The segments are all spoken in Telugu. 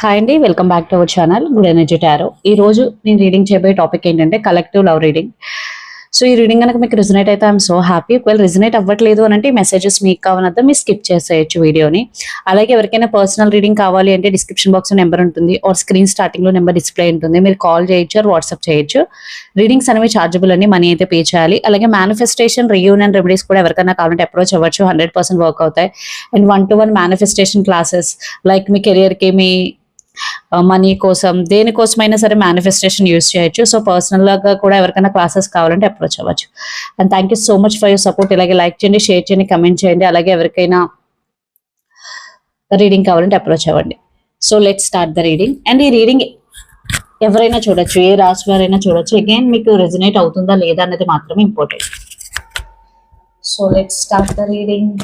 హాయ్ అండి, welcome back to our channel good energy tarot. ఈ రోజు నేను రీడింగ్ చేయబోయే టాపిక్ ఏంటంటే కలెక్టివ్ లవ్ రీడింగ్. సో ఈ రీడింగ్ కనుక మీకు రిజనేట్ అయితే ఐఎమ్ సో హ్యాపీ. ఒకవేళ రిజనేట్ అవ్వట్లేదు అని అంటే మెసేజెస్ మీకు కావాలంటే మీరు స్కిప్ చేసేయచ్చు వీడియోని. అలాగే ఎవరికైనా పర్సనల్ రీడింగ్ కావాలి అంటే డిస్క్రిప్షన్ బాక్స్ నెంబర్ ఉంటుంది, ఆర్ స్క్రీన్ స్టార్టింగ్ లో నెంబర్ డిస్ప్లే ఉంటుంది. మీరు కాల్ చేయొచ్చు ఆర్ వాట్సాప్ చేయొచ్చు. రీడింగ్స్ అనేవి చార్జబుల్ అని, మనీ అయితే పే చేయాలి. అలాగే మేనిఫెస్టేషన్, రియూనియన్ రెమెడీస్ కూడా ఎవరికైనా కావాలంటే అప్రోచ్ అవ్వచ్చు, 100% వర్క్ అవుతాయి. And 1-to-1 manifestation classes, like మీ కెరియర్కి, మీ మనీ కోసం, దేనికోసమైనా సరే మేనిఫెస్టేషన్ యూస్ చేయొచ్చు. సో పర్సనల్ గా కూడా ఎవరికైనా క్లాసెస్ కావాలంటే అప్రోచ్ అవ్వచ్చు. And thank you so much for your support. ఇలాగే లైక్ చేయండి, షేర్ చేయండి, కమెంట్ చేయండి. అలాగే ఎవరికైనా రీడింగ్ కావాలంటే అప్రోచ్ అవ్వండి. So let start the reading. And ఈ రీడింగ్ ఎవరైనా చూడొచ్చు, ఏ రాశి వారైనా చూడొచ్చు. అగైన్ మీకు రెజనేట్ అవుతుందా లేదా అనేది మాత్రమే important. So let start the reading.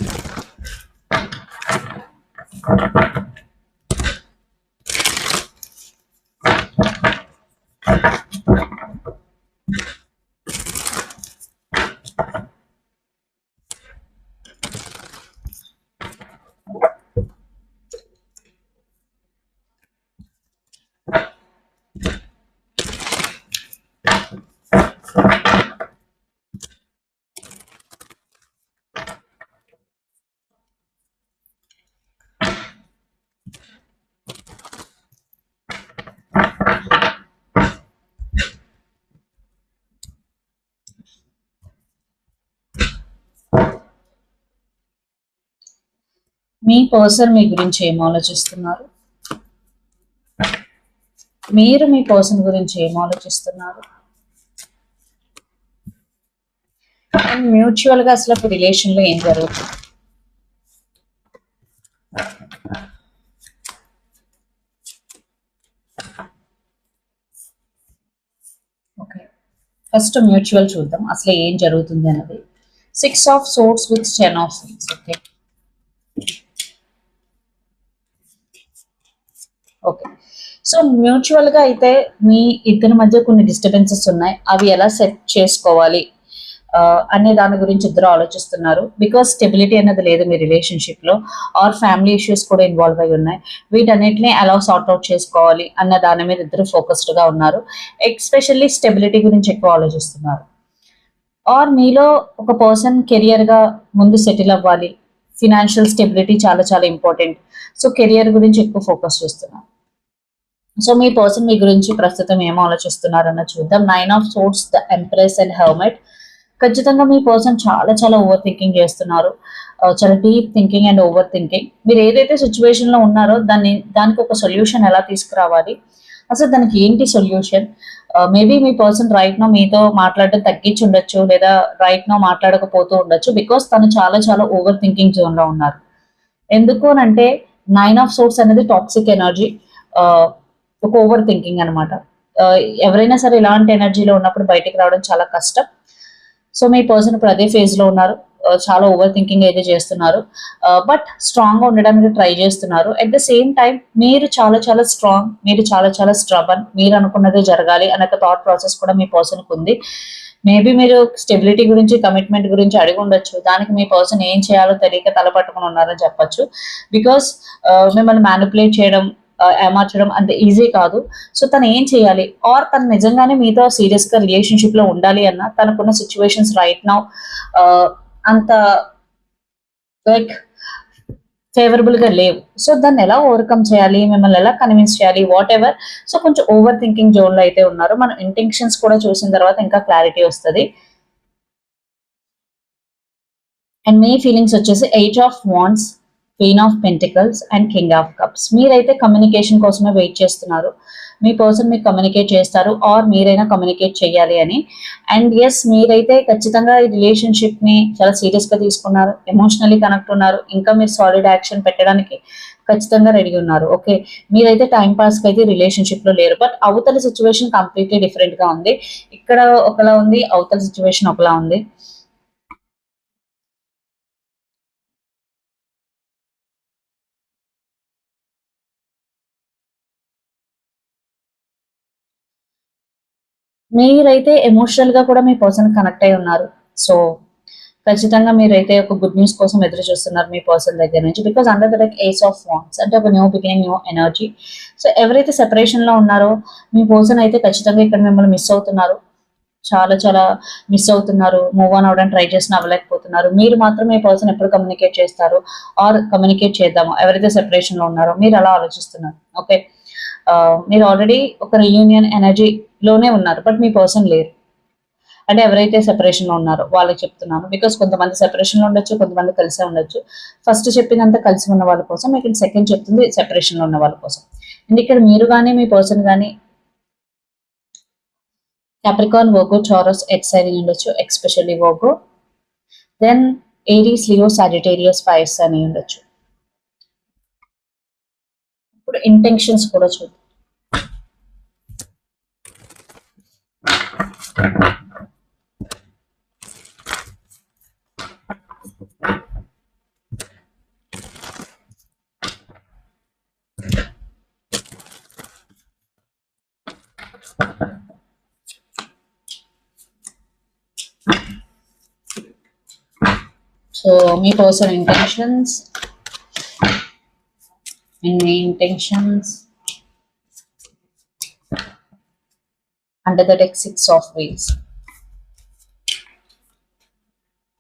మీ పర్సన్ మీ గురించి ఏం ఆలోచిస్తున్నారు? మీరు మీ పర్సన్ గురించి ఏం ఆలోచిస్తున్నారు? అండ్ మ్యూచువల్ గా అసలు రిలేషన్ లో ఏం జరుగుతుంది? ఓకే, ఫస్ట్ మ్యూచువల్ చూద్దాం అసలు ఏం జరుగుతుంది అన్నది. 6 of Swords with 10 of Swords. Okay okay, so mutual గా అయితే మీ ఇద్దరి మధ్య కొన్ని డిస్టర్బెన్సెస్ ఉన్నాయి. అవి ఎలా సెట్ చేసుకోవాలి అనే దాని గురించి ఇద్దరు ఆలోచిస్తున్నారు. బికాస్ స్టెబిలిటీ అనేది లేదు మీ రిలేషన్షిప్ లో, ఆర్ ఫ్యామిలీ ఇష్యూస్ కూడా ఇన్వాల్వ్ అయి ఉన్నాయి. వీటన్నిటిని ఎలా సార్ట్ అవుట్ చేసుకోవాలి అన్న దాని మీద ఇద్దరు ఫోకస్డ్ గా ఉన్నారు. ఎస్పెషల్లీ స్టెబిలిటీ గురించి ఎక్కువ ఆలోచిస్తున్నారు. ఆర్ మీలో ఒక పర్సన్ కెరియర్ గా ముందు సెటిల్ అవ్వాలి, ఫినాన్షియల్ స్టెబిలిటీ చాలా చాలా ఇంపార్టెంట్. సో కెరియర్ గురించి ఎక్కువ ఫోకస్ చేస్తున్నారు. సో మీ పర్సన్ మీ గురించి ప్రస్తుతం ఏం ఆలోచిస్తున్నారన్న చూద్దాం. 9 of Swords, the empress and hermit. ఖచ్చితంగా మీ పర్సన్ చాలా చాలా ఓవర్ థింకింగ్ చేస్తున్నారు. చాలా deep thinking and over thinking. మీరు ఏదైతే సిచ్యువేషన్ లో ఉన్నారో దానికి ఒక సొల్యూషన్ ఎలా తీసుకురావాలి, అసలు దానికి ఏంటి సొల్యూషన్. మేబీ మీ పర్సన్ రైట్ నో మీతో మాట్లాడడం తగ్గించి ఉండొచ్చు, లేదా రైట్ నో మాట్లాడకపోతూ ఉండొచ్చు. బికాస్ తను చాలా చాలా ఓవర్ థింకింగ్ జోన్ లో ఉన్నారు. ఎందుకు అంటే 9 of Swords అనేది టాక్సిక్ ఎనర్జీ, ఒక ఓవర్ థింకింగ్ అనమాట. ఎవరైనా సరే ఇలాంటి ఎనర్జీలో ఉన్నప్పుడు బయటికి రావడం చాలా కష్టం. సో మీ పర్సన్ ఇప్పుడు అదే ఫేజ్ లో ఉన్నారు. చాలా ఓవర్ థింకింగ్ అయితే చేస్తున్నారు, బట్ స్ట్రాంగ్ గా ఉండడానికి ట్రై చేస్తున్నారు. అట్ ద సేమ్ టైం మీరు చాలా చాలా స్ట్రాంగ్, మీరు చాలా చాలా స్ట్రబన్, మీరు అనుకున్నదే జరగాలి అనే థాట్ ప్రాసెస్ కూడా మీ పర్సన్ కు ఉంది. మేబీ మీరు స్టెబిలిటీ గురించి, కమిట్మెంట్ గురించి అడిగి ఉండొచ్చు. దానికి మీ పర్సన్ ఏం చేయాలో తెలియక తలపట్టుకుని ఉన్నారని చెప్పొచ్చు. బికాస్ మిమ్మల్ని మ్యానిపులేట్ చేయడం, ఏమార్చడం అంత ఈజీ కాదు. సో తను ఏం చేయాలి, ఆర్ తను నిజంగానే మీతో సీరియస్ గా రిలేషన్షిప్ లో ఉండాలి అన్న తనకున్న సిచ్యువేషన్స్ రైట్ నౌ అంత లైక్ ఫేవరబుల్ గా లేవు. సో దాన్ని ఎలా ఓవర్కమ్ చేయాలి, మిమ్మల్ని ఎలా కన్విన్స్ చేయాలి, వాట్ ఎవర్. సో కొంచెం ఓవర్ థింకింగ్ జోన్ లో అయితే ఉన్నారు. మనం ఇంటెన్షన్స్ కూడా చూసిన తర్వాత ఇంకా క్లారిటీ వస్తుంది. అండ్ మీ ఫీలింగ్స్ వచ్చేసి 8 of Wands, Queen of Pentacles and King of Cups. మీరైతే కమ్యూనికేషన్ కోసమే వెయిట్ చేస్తున్నారు. మీ పర్సన్ మీకు కమ్యూనికేట్ చేస్తారు, ఆర్ మీరైనా కమ్యూనికేట్ చేయాలి అని. అండ్ ఎస్, మీరైతే ఖచ్చితంగా ఈ రిలేషన్షిప్ ని చాలా సీరియస్ గా తీసుకున్నారు, ఎమోషనల్లీ కనెక్ట్ ఉన్నారు. ఇంకా మీరు సాలిడ్ యాక్షన్ పెట్టడానికి ఖచ్చితంగా రెడీ ఉన్నారు. ఓకే, మీరైతే టైం పాస్ కి అయితే రిలేషన్షిప్ లో లేరు. బట్ అవతల సిచ్యువేషన్ కంప్లీట్లీ డిఫరెంట్ గా ఉంది. ఇక్కడ ఒకలా ఉంది, అవతల సిచ్యువేషన్ ఒకలా ఉంది. మీరైతే ఎమోషనల్ గా కూడా మీ పర్సన్ కనెక్ట్ అయి ఉన్నారు. సో ఖచ్చితంగా మీరైతే ఒక గుడ్ న్యూస్ కోసం ఎదురు చూస్తున్నారు మీ పర్సన్ దగ్గర నుంచి. Because under the like ace of wands అంటే ఒక new beginning, new energy. So ఎవరైతే సెపరేషన్ లో ఉన్నారో మీ పర్సన్ అయితే ఖచ్చితంగా ఇక్కడ మిమ్మల్ని మిస్ అవుతున్నారు. చాలా చాలా మిస్ అవుతున్నారు. మూవ్ ఆన్ అవ్వడానికి ట్రై చేసినా అవ్వలేకపోతున్నారు. మీరు మాత్రం మీ పర్సన్ ఎప్పుడు కమ్యూనికేట్ చేస్తారు ఆర్ కమ్యూనికేట్ చేద్దాము, ఎవరైతే సెపరేషన్ లో ఉన్నారో మీరు అలా ఆలోచిస్తున్నారు. ఓకే, మీరు ఆల్రెడీ ఒక రీయూనియన్ ఎనర్జీలోనే ఉన్నారు, బట్ మీ పర్సన్ లేరు. అంటే ఎవరైతే సెపరేషన్ లో ఉన్నారో వాళ్ళకి చెప్తున్నాను. బికాస్ కొంతమంది సెపరేషన్ లో ఉండొచ్చు, కొంతమంది కలిసే ఉండొచ్చు. ఫస్ట్ చెప్పిందంతా కలిసి ఉన్న వాళ్ళ కోసం, ఇక్కడ సెకండ్ చెప్తుంది సెపరేషన్ లో ఉన్న వాళ్ళ కోసం. అండ్ ఇక్కడ మీరు కానీ మీ పర్సన్ కానీ క్యాప్రికాన్, వర్గో, టారస్, ఎక్స్ అని ఉండొచ్చు, especially Virgo. Then Aries, Leo, Sagittarius, fires అని ఉండొచ్చు. ఇప్పుడు ఇంటెన్షన్స్ కూడా చూద్దాం. సో మీ person intentions and my intentions under the deck 6 of wheels.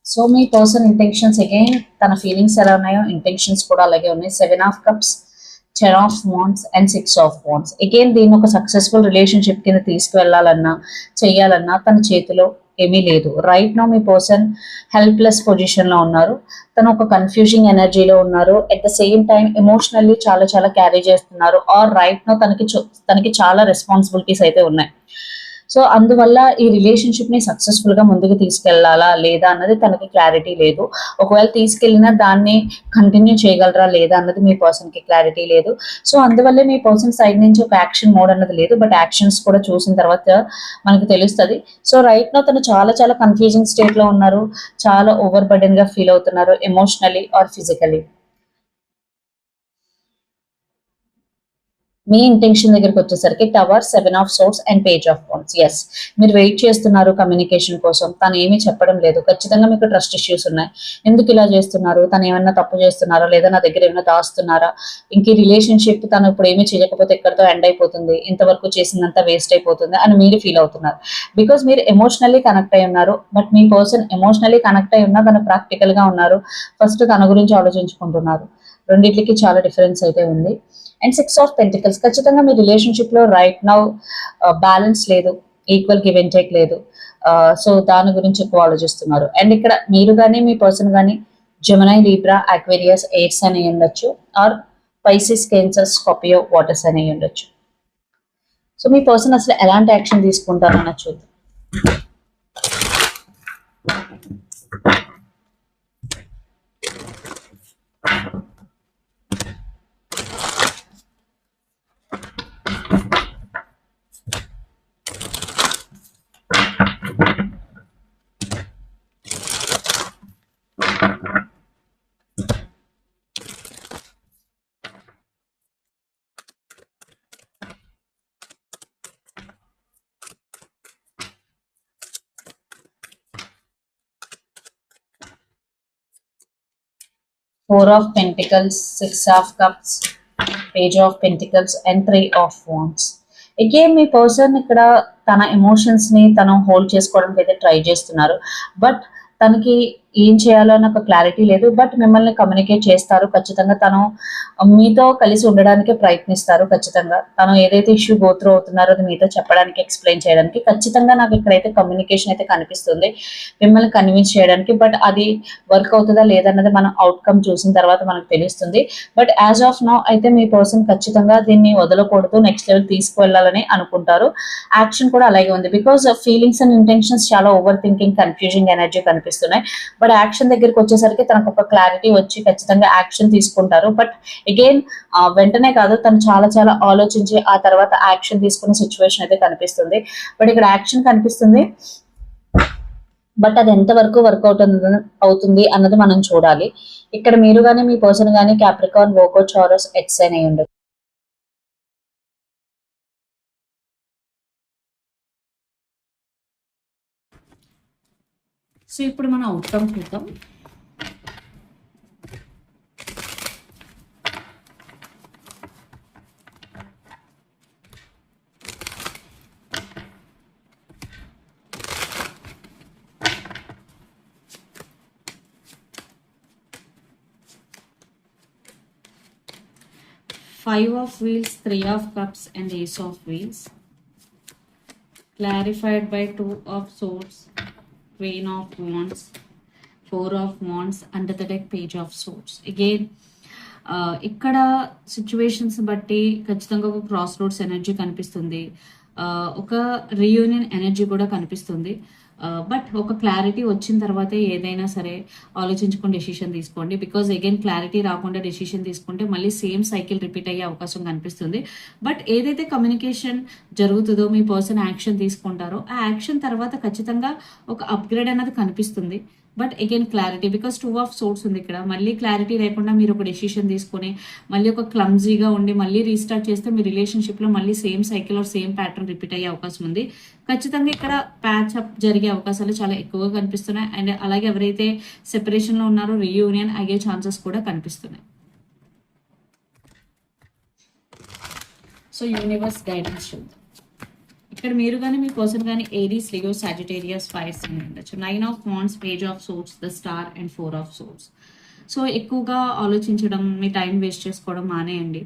So మీ పర్సన్ ఇంటెన్షన్స్ అగైన్ తన ఫీలింగ్స్ ఎలా ఉన్నాయో ఇంటెన్షన్స్ కూడా అలాగే ఉన్నాయి. 7 of cups, 10 of wands and 6 of wands. Again దీన్ని ఒక సక్సెస్ఫుల్ రిలేషన్షిప్ కింద తీసుకువెళ్ళాలన్నా చెయ్యాలన్నా తన చేతిలో ఏమీ లేదు. రైట్ నో మీ పర్సన్ హెల్ప్లెస్ పొజిషన్ లో ఉన్నారు. తను ఒక కన్ఫ్యూజింగ్ ఎనర్జీలో ఉన్నారు. At the same time emotionally చాలా చాలా క్యారీ చేస్తున్నారు. ఆర్ రైట్ నో తనకి చాలా రెస్పాన్సిబిలిటీస్ అయితే ఉన్నాయి. సో అందువల్ల ఈ రిలేషన్షిప్ ని సక్సెస్ఫుల్ గా ముందుకు తీసుకెళ్లాలా లేదా అన్నది తనకి క్లారిటీ లేదు. ఒకవేళ తీసుకెళ్లినా దాన్ని కంటిన్యూ చేయగలరా లేదా అన్నది మీ పర్సన్ కి క్లారిటీ లేదు. సో అందువల్లే మీ పర్సన్ సైడ్ నుంచి ఒక యాక్షన్ మోడ్ అన్నది లేదు. బట్ యాక్షన్స్ కూడా చూసిన తర్వాత మనకు తెలుస్తుంది. సో రైట్ నో తను చాలా చాలా కన్ఫ్యూజింగ్ స్టేట్ లో ఉన్నారు. చాలా ఓవర్ బర్డెన్ గా ఫీల్ అవుతున్నారు ఎమోషనలీ ఆర్ ఫిజికలీ. మీ ఇంటెన్షన్ దగ్గరికి వచ్చేసరికి tower, 7 of swords and page of wands. Yes, మీరు వెయిట్ చేస్తున్నారు కమ్యూనికేషన్ కోసం. తను ఏమీ చెప్పడం లేదు. ఖచ్చితంగా మీకు ట్రస్ట్ ఇష్యూస్ ఉన్నాయి. ఎందుకు ఇలా చేస్తున్నారు, తను ఏమైనా తప్పు చేస్తున్నారా లేదా నా దగ్గర ఏమైనా దాస్తున్నారా, ఇంక ఈ రిలేషన్షిప్ తను ఇప్పుడు ఏమీ చేయకపోతే ఎక్కడితో ఎండ్ అయిపోతుంది, ఇంతవరకు చేసిందంతా వేస్ట్ అయిపోతుంది అని మీరు ఫీల్ అవుతున్నారు. బికాస్ మీరు ఎమోషనల్లీ కనెక్ట్ అయి ఉన్నారు. But me person emotionally connect అయి ఉన్నా తను ప్రాక్టికల్ గా ఉన్నారు. ఫస్ట్ తన గురించి ఆలోచించుకుంటున్నారు. రెండింటికి చాలా డిఫరెన్స్ అయితే ఉంది. And 6 of pentacles. ఖచ్చితంగా మీ రిలేషన్షిప్ లో రైట్ నౌ బ్యాలెన్స్ లేదు, ఈక్వల్ గివ్ అండ్ టేక్ లేదు. సో దాని గురించి ఎక్కువ ఆలోచిస్తున్నారు. అండ్ ఇక్కడ మీరు కానీ మీ పర్సన్ కానీ జెమినై, లీబ్రా, అక్వేరియస్, ఎయిర్స్ అని ఉండొచ్చు. Are Pisces, cancer, Scorpio, waters అని ఉండొచ్చు. సో మీ పర్సన్ అసలు ఎలాంటి యాక్షన్ తీసుకుంటారన్న చూద్దాం. Four of Pentacles, 6 of Cups, Page of Pentacles and 3 of Wands. Again me person ఇక్కడ తన ఎమోషన్స్ ని తను హోల్డ్ చేసుకోవడానికి అయితే ట్రై చేస్తున్నారు. బట్ తనకి ఏం చేయాలో అని ఒక క్లారిటీ లేదు. బట్ మిమ్మల్ని కమ్యూనికేట్ చేస్తారు ఖచ్చితంగా. తను మీతో కలిసి ఉండడానికి ప్రయత్నిస్తారు ఖచ్చితంగా. తను ఏదైతే ఇష్యూ గో త్రూ అవుతున్నారో అది మీతో చెప్పడానికి, ఎక్స్ప్లెయిన్ చేయడానికి ఖచ్చితంగా నాకు ఇక్కడైతే కమ్యూనికేషన్ అయితే కనిపిస్తుంది మిమ్మల్ని కన్విన్స్ చేయడానికి. బట్ అది వర్క్ అవుతుందా లేదన్నది మనం అవుట్కమ్ చూసిన తర్వాత మనకు తెలుస్తుంది. బట్ యాజ్ ఆఫ్ నౌ అయితే మీ పర్సన్ ఖచ్చితంగా దీన్ని వదలకూడదు, నెక్స్ట్ లెవెల్ తీసుకువెళ్ళాలని అనుకుంటారు. యాక్షన్ కూడా అలాగే ఉంది. బికాస్ ఫీలింగ్స్ అండ్ ఇంటెన్షన్స్ చాలా ఓవర్ థింకింగ్, కన్ఫ్యూజింగ్ ఎనర్జీ కనిపిస్తున్నాయి. బట్ యాక్షన్ దగ్గరికి వచ్చేసరికి తనకు ఒక క్లారిటీ వచ్చి ఖచ్చితంగా యాక్షన్ తీసుకుంటారు. బట్ అగైన్ వెంటనే కాదు, తను చాలా చాలా ఆలోచించి ఆ తర్వాత యాక్షన్ తీసుకునే సిచ్యువేషన్ అయితే కనిపిస్తుంది. బట్ ఇక్కడ యాక్షన్ కనిపిస్తుంది. బట్ అది ఎంతవరకు వర్కౌట్ అవుతుంది అన్నది మనం చూడాలి. ఇక్కడ మీరు కానీ మీ పర్సన్ కానీ క్యాప్రికాన్, వర్గో, టారస్, ఎక్స్ అని ఉండదు. సో ఇప్పుడు మన అవుట్కమ్ చూద్దాం. Five of Wheels, Three of Cups, and Ace of Wheels. Clarified by Two of Swords, Queen of Wands, Four of Wands, under the deck Page of Swords. Again, ఇక్కడ సిచ్యువేషన్స్ బట్టి ఖచ్చితంగా ఒక క్రాస్ రోడ్స్ ఎనర్జీ కనిపిస్తుంది, ఒక రీయూనియన్ ఎనర్జీ కూడా కనిపిస్తుంది. బట్ ఒక క్లారిటీ వచ్చిన తర్వాతే ఏదైనా సరే ఆలోచించుకొని డెసిషన్ తీసుకోండి. బికాజ్ అగైన్ క్లారిటీ రాకుండా డెసిషన్ తీసుకుంటే మళ్ళీ సేమ్ సైకిల్ రిపీట్ అయ్యే అవకాశం కనిపిస్తుంది. బట్ ఏదైతే కమ్యూనికేషన్ జరుగుతుందో, మీ పర్సన్ యాక్షన్ తీసుకుంటారో ఆ యాక్షన్ తర్వాత ఖచ్చితంగా ఒక అప్గ్రేడ్ అనేది కనిపిస్తుంది. But again clarity, because two of swords ఉంది ఇక్కడ. మళ్ళీ క్లారిటీ లేకుండా మీరు ఒక డెసిషన్ తీసుకొని మళ్ళీ ఒక క్లమ్జీగా ఉండి మళ్ళీ రీస్టార్ట్ చేస్తే మీ రిలేషన్షిప్లో మళ్ళీ same cycle or same pattern repeat అయ్యే అవకాశం ఉంది. ఖచ్చితంగా ఇక్కడ ప్యాచ్ అప్ జరిగే అవకాశాలు చాలా ఎక్కువగా కనిపిస్తున్నాయి. అండ్ అలాగే ఎవరైతే సెపరేషన్లో ఉన్నారో రీయూనియన్ అయ్యే ఛాన్సెస్ కూడా కనిపిస్తున్నాయి. సో యూనివర్స్ గైడెన్స్ చూద్దాం. ఇక్కడ మీరు కానీ మీ పర్సన్ కానీ ఏరీస్, లియో, సాజిటేరియస్, ఫైర్స్ అని ఉండొచ్చు. 9 of Wands, Page of Swords, the Star, and 4 of Swords. So ఎక్కువగా ఆలోచించడం, మీ టైం వేస్ట్ చేసుకోవడం మానేయండి,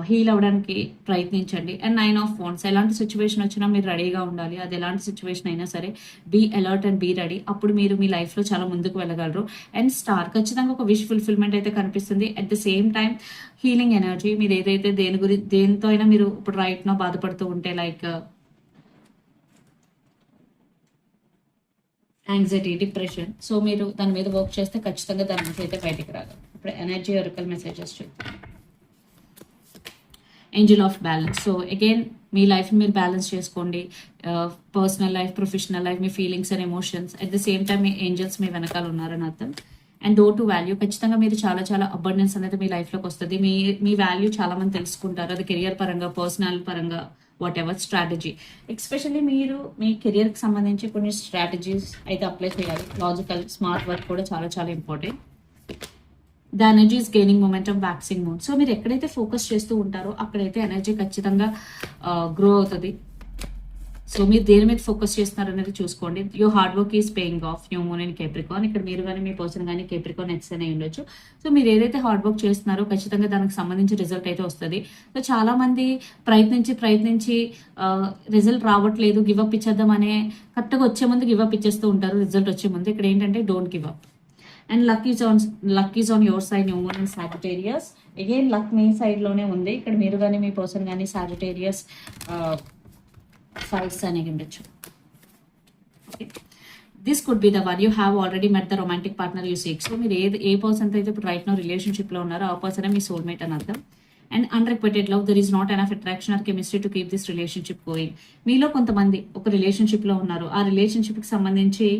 హీల్ అవ్వడానికి ప్రయత్నించండి. అండ్ 9 of Wands, ఎలాంటి సిచ్యువేషన్ వచ్చినా మీరు రెడీగా ఉండాలి. అది ఎలాంటి సిచ్యువేషన్ అయినా సరే be alert and be ready. అప్పుడు మీరు మీ లైఫ్లో చాలా ముందుకు వెళ్ళగలరు. అండ్ స్టార్, ఖచ్చితంగా ఒక విష్ ఫుల్ఫిల్మెంట్ అయితే కనిపిస్తుంది. At the same time healing energy. మీరు ఏదైతే దేనితో అయినా మీరు ఇప్పుడు రైట్ నో బాధపడుతూ ఉంటే, లైక్ యాంగ్జైటీ, డిప్రెషన్, సో మీరు దాని మీద వర్క్ చేస్తే ఖచ్చితంగా దాని నుంచి అయితే బయటికి రాగలరు. ఇప్పుడు ఎనర్జీ ఒరికల్ మెసేజెస్ చూద్దాం. Angel of balance. So again మీ లైఫ్ని మీరు బ్యాలెన్స్ చేసుకోండి. పర్సనల్ లైఫ్, ప్రొఫెషనల్ లైఫ్, మీ feelings and emotions. At the same time మీ ఏంజల్స్ మీ వెనకాల ఉన్నారని అర్థం. అండ్ డోర్ టు వాల్యూ, ఖచ్చితంగా మీరు చాలా చాలా అబండెన్స్ అనేది మీ లైఫ్లోకి వస్తుంది. మీ వాల్యూ చాలా మంది తెలుసుకుంటారు. అది కెరియర్ పరంగా, పర్సనల్ పరంగా, వాట్ ఎవర్ స్ట్రాటజీ. ఎస్పెషల్లీ మీరు మీ కెరియర్కి సంబంధించి కొన్ని స్ట్రాటజీస్ అయితే అప్లై చేయాలి. లాజికల్, స్మార్ట్ వర్క్ కూడా చాలా చాలా important. The energy is gaining momentum, waxing mode. So మీరు ఎక్కడైతే ఫోకస్ చేస్తూ ఉంటారో అక్కడైతే ఎనర్జీ ఖచ్చితంగా గ్రో అవుతుంది. సో మీరు దేని మీద ఫోకస్ చేస్తున్నారు అనేది చూసుకోండి. Your hard work is paying off, new moon in Capricorn. ఇక్కడ మీరు కానీ మీ పర్సన్ కానీ కేప్రికాన్ ఎక్స్ అనే ఉండొచ్చు. సో మీరు ఏదైతే హార్డ్ వర్క్ చేస్తున్నారో ఖచ్చితంగా దానికి సంబంధించి రిజల్ట్ అయితే వస్తుంది. సో చాలా మంది ప్రయత్నించి రిజల్ట్ రావట్లేదు, గివప్ ఇచ్చేద్దాం అనే కరెక్ట్గా వచ్చే ముందు గివప్ ఇచ్చేస్తూ ఉంటారు రిజల్ట్ వచ్చే ముందు. ఇక్కడ ఏంటంటే don't give up. And luck is on your side, new moon in Sagittarius. Again luck me side లోనే ఉంది. ఇక్కడ మీరు కానీ మీ పర్సన్ కానీ సాజిటేరియస్ ఫైర్స్ అనేది ఉండొచ్చు. This could be the one. You have already met the romantic partner you seek. So మీరు ఏ పర్సన్ అయితే ఇప్పుడు రైట్ నో రిలేషన్షిప్ లో ఉన్నారో ఆ పర్సన్ మీ సోల్మేట్ అని అర్థం. And unrequited love, there is not enough attraction or chemistry to keep this relationship going. మీలో కొంతమంది ఒక రిలేషన్షిప్ లో ఉన్నారు, ఆ రిలేషన్షిప్ కి సంబంధించి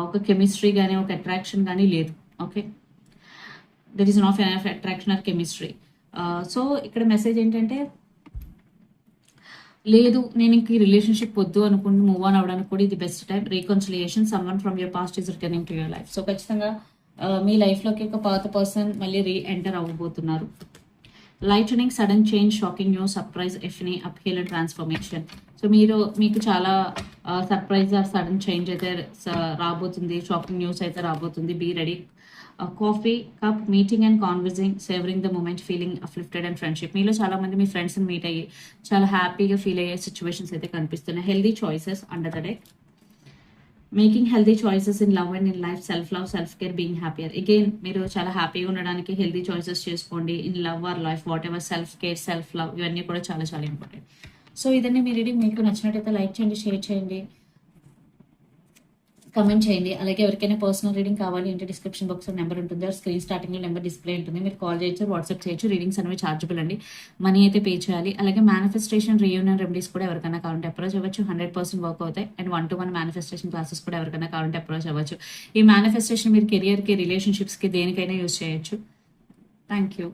ఒక కెమిస్ట్రీ కానీ ఒక అట్రాక్షన్ కానీ లేదు. Okay, there is not enough attraction or chemistry. So ఇక్కడ మెసేజ్ ఏంటంటే, లేదు నేను ఇంక ఈ రిలేషన్షిప్ వద్దు అనుకుంటూ మూవ్ ఆన్ అవ్వడానికి కూడా ఇది best time. Reconciliation, someone from your past is returning to your life. So ఖచ్చితంగా మీ లైఫ్లోకి ఒక పాత పర్సన్ మళ్ళీ ఎంటర్ అవ్వబోతున్నారు. Lightning, sudden change, shocking news, surprise, ఎఫ్ని, అప్హీల్ అండ్ ట్రాన్స్ఫర్మేషన్. సో మీకు చాలా సర్ప్రైజ్ ఆర్ సడన్ చేంజ్ అయితే రాబోతుంది, షాకింగ్ న్యూస్ అయితే రాబోతుంది. Be ready. Coffee cup, meeting and conversing, savouring the moment, feeling uplifted and friendship. మీలో చాలా మంది మీ ఫ్రెండ్స్ని మీట్ అయ్యి చాలా హ్యాపీగా ఫీల్ అయ్యే సిచ్యువేషన్స్ అయితే కనిపిస్తున్నాయి. Healthy choices under the deck. Making healthy choices in love and in life, self love, self care, being happier. Again మీరు చాలా హ్యాపీగా ఉండడానికి హెల్దీ చాయిసెస్ చేసుకోండి. In love or life, what ever, self care, self love, ఇవన్నీ కూడా చాలా చాలా ఇంపార్టెంట్. సో ఇదన్నీ మీ రీడింగ్ మీకు నచ్చినట్టయితే లైక్ చేయండి, షేర్ చేయండి, కమెంట్ చేయండి. అలాగే ఎవరికైనా పర్సనల్ రీడింగ్ కావాలి అంటే డిస్క్రిప్షన్ బాక్స్లో నెంబర్ ఉంటుంది, స్క్రీన్ స్టార్టింగ్లో నెంబర్ డిస్ప్లే ఉంటుంది. మీరు కాల్ చేయొచ్చు, వాట్సాప్ చేయొచ్చు. రీడింగ్స్ అనేవి చార్జబుల్ అండి, మనీ అయితే పే చేయాలి. అలాగే మేనిఫెస్టేషన్, రీయూనియన్ రెమెడీస్ కూడా ఎవరికైనా కావాలంటే అప్రోచ్ అవ్వచ్చు. 100% వర్క్ అవుతాయి. అండ్ 1-to-1 మేనిఫెస్టేషన్ క్లాసెస్ కూడా ఎవరికైనా కావాలంటే అప్రోచ్ అవ్వచ్చు. ఈ మేనిఫెస్టేషన్ మీరు కెరియర్కి, రిలేషన్షిప్స్కి దేనికైనా యూజ్ చేయొచ్చు. Thank you.